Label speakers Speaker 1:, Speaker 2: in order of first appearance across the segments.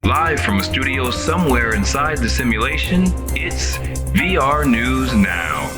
Speaker 1: Live from a studio somewhere inside the simulation, it's VR News Now.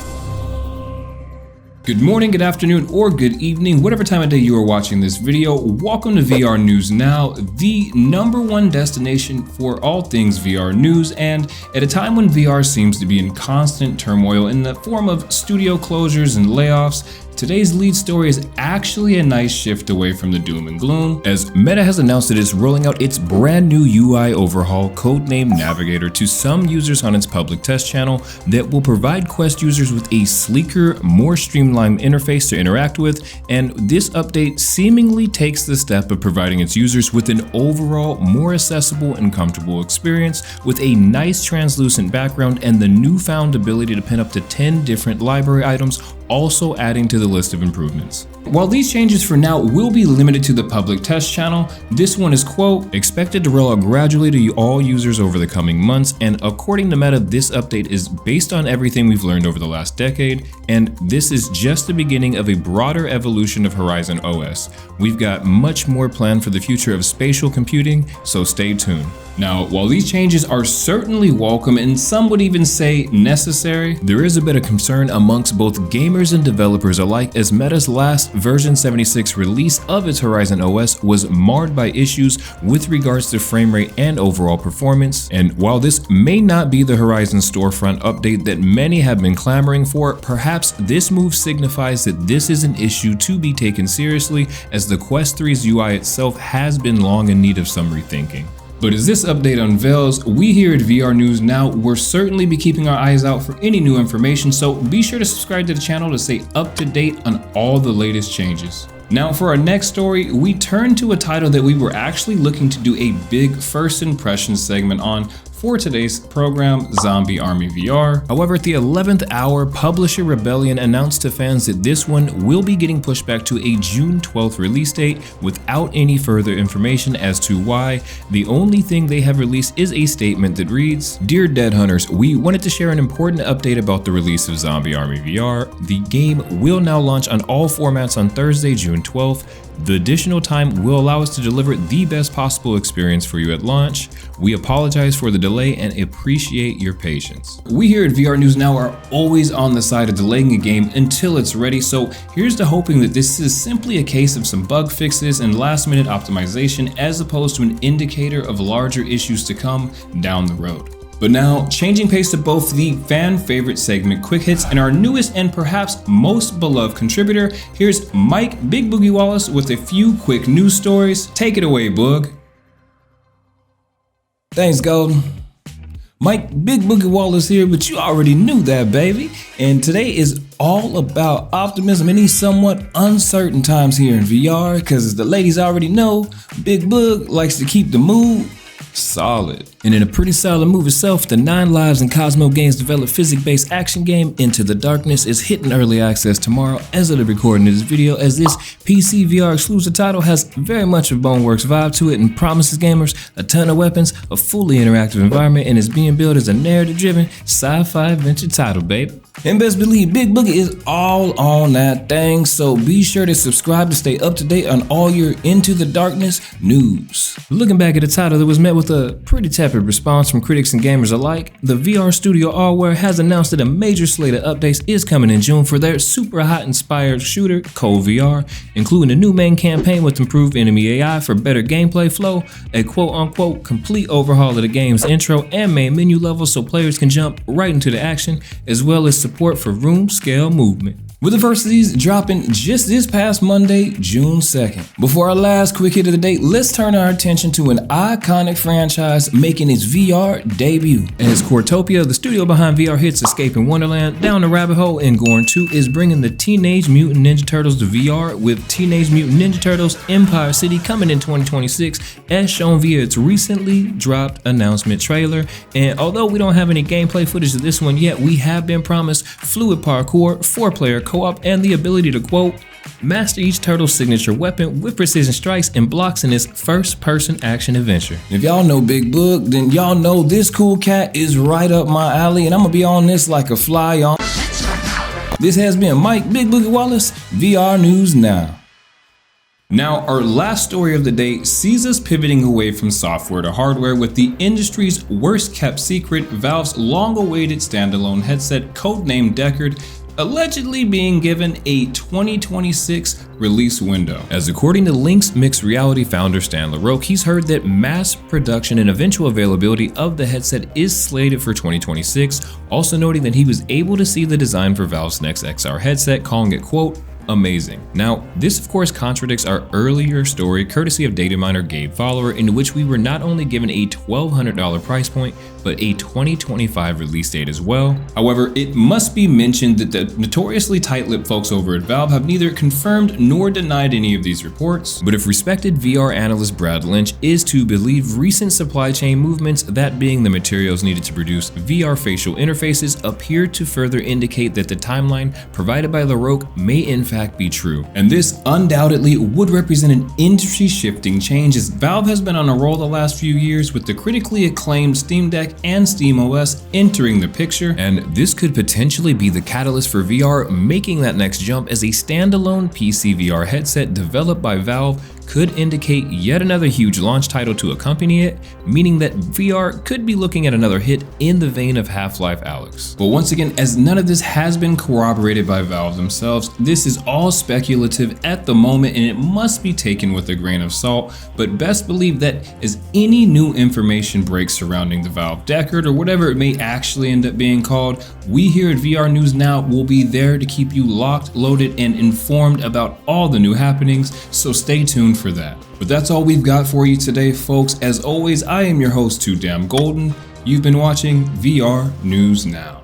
Speaker 2: Good morning, good afternoon, or good evening, whatever time of day you are watching this video. Welcome to VR News Now, the #1 destination for all things VR news, and at a time when VR seems to be in constant turmoil in the form of studio closures and layoffs, today's lead story is actually a nice shift away from the doom and gloom, as Meta has announced that it's rolling out its brand new UI overhaul, codenamed Navigator, to some users on its public test channel that will provide Quest users with a sleeker, more streamlined interface to interact with, and this update seemingly takes the step of providing its users with an overall more accessible and comfortable experience with a nice translucent background and the newfound ability to pin up to 10 different library items, also adding to the list of improvements. While these changes for now will be limited to the public test channel, this one is, quote, expected to roll out gradually to all users over the coming months, and according to Meta, this update is based on everything we've learned over the last decade, and this is just the beginning of a broader evolution of Horizon OS. We've got much more planned for the future of spatial computing, so stay tuned. Now, while these changes are certainly welcome and some would even say necessary, there is a bit of concern amongst both gamers and developers alike, as Meta's last version 76 release of its Horizon OS was marred by issues with regards to frame rate and overall performance. And while this may not be the Horizon storefront update that many have been clamoring for, perhaps this move signifies that this is an issue to be taken seriously, as the Quest 3's UI itself has been long in need of some rethinking. But as this update unveils, we here at VR News Now will certainly be keeping our eyes out for any new information, so be sure to subscribe to the channel to stay up to date on all the latest changes. Now for our next story, we turn to a title that we were actually looking to do a big first impressions segment on for today's program, Zombie Army VR. However, at the 11th hour, publisher Rebellion announced to fans that this one will be getting pushed back to a June 12th release date without any further information as to why. The only thing they have released is a statement that reads, "Dear Dead Hunters, we wanted to share an important update about the release of Zombie Army VR. The game will now launch on all formats on Thursday, June 12th. The additional time will allow us to deliver the best possible experience for you at launch. We apologize for the delay and appreciate your patience." We here at VR News Now are always on the side of delaying a game until it's ready, so here's to hoping that this is simply a case of some bug fixes and last-minute optimization as opposed to an indicator of larger issues to come down the road. But now, changing pace to both the fan favorite segment Quick Hits and our newest and perhaps most beloved contributor, here's Mike Big Boogie Wallace with a few quick news stories. Take it away, Boog. Thanks, Golden. Mike Big Boogie Wallace here, but you already knew that, baby. And today is all about optimism in these somewhat uncertain times here in VR, because as the ladies already know, Big Boog likes to keep the mood solid. And in a pretty solid move itself, the 9 Lives and Cosmo Games developed physics-based action game Into the Darkness is hitting early access tomorrow as of the recording of this video, as this PCVR exclusive title has very much a Boneworks vibe to it and promises gamers a ton of weapons, a fully interactive environment, and is being billed as a narrative-driven sci-fi adventure title, baby. And best believe Big Boogie is all on that thing, so be sure to subscribe to stay up to date on all your Into the Darkness news. Looking back at the title that was met with a pretty tepid response from critics and gamers alike, the VR studio Allware has announced that a major slate of updates is coming in June for their super hot inspired shooter, Cold VR, including a new main campaign with improved enemy AI for better gameplay flow, a quote-unquote complete overhaul of the game's intro and main menu levels so players can jump right into the action, as well as support for room scale movement. With the first of these dropping just this past Monday, June 2nd. Before our last quick hit of the day, let's turn our attention to an iconic franchise making its VR debut. As Cortopia, the studio behind VR hits Escaping Wonderland, Down the Rabbit Hole, and Gorn 2 is bringing the Teenage Mutant Ninja Turtles to VR, with Teenage Mutant Ninja Turtles Empire City coming in 2026 as shown via its recently dropped announcement trailer. And although we don't have any gameplay footage of this one yet, we have been promised fluid parkour, 4-player co-op, and the ability to, quote, master each turtle's signature weapon with precision strikes and blocks in this first-person action adventure. If y'all know Big Boog, then y'all know this cool cat is right up my alley, and I'm gonna be on this like a fly on. This has been Mike Big Boogie Wallace, VR News Now. Now, our last story of the day sees us pivoting away from software to hardware with the industry's worst kept secret, Valve's long-awaited standalone headset codenamed Deckard, allegedly being given a 2026 release window. As according to Link's Mixed Reality founder Stan LaRoque, he's heard that mass production and eventual availability of the headset is slated for 2026, also noting that he was able to see the design for Valve's next XR headset, calling it, quote, amazing. Now, this of course contradicts our earlier story, courtesy of data miner Gabe Follower, in which we were not only given a $1,200 price point, but a 2025 release date as well. However, it must be mentioned that the notoriously tight-lipped folks over at Valve have neither confirmed nor denied any of these reports. But if respected VR analyst Brad Lynch is to believe recent supply chain movements, that being the materials needed to produce VR facial interfaces, appear to further indicate that the timeline provided by LaRoque may in fact be true. And this undoubtedly would represent an industry-shifting change, as Valve has been on a roll the last few years with the critically acclaimed Steam Deck and SteamOS entering the picture, and this could potentially be the catalyst for VR making that next jump, as a standalone PCVR headset developed by Valve could indicate yet another huge launch title to accompany it, meaning that VR could be looking at another hit in the vein of Half-Life Alyx. But once again, as none of this has been corroborated by Valve themselves, this is all speculative at the moment and it must be taken with a grain of salt, but best believe that as any new information breaks surrounding the Valve Deckard, or whatever it may actually end up being called, we here at VR News Now will be there to keep you locked, loaded, and informed about all the new happenings, so stay tuned for that. But that's all we've got for you today, folks. As always, I am your host, Too Damn Golden. You've been watching VR News Now.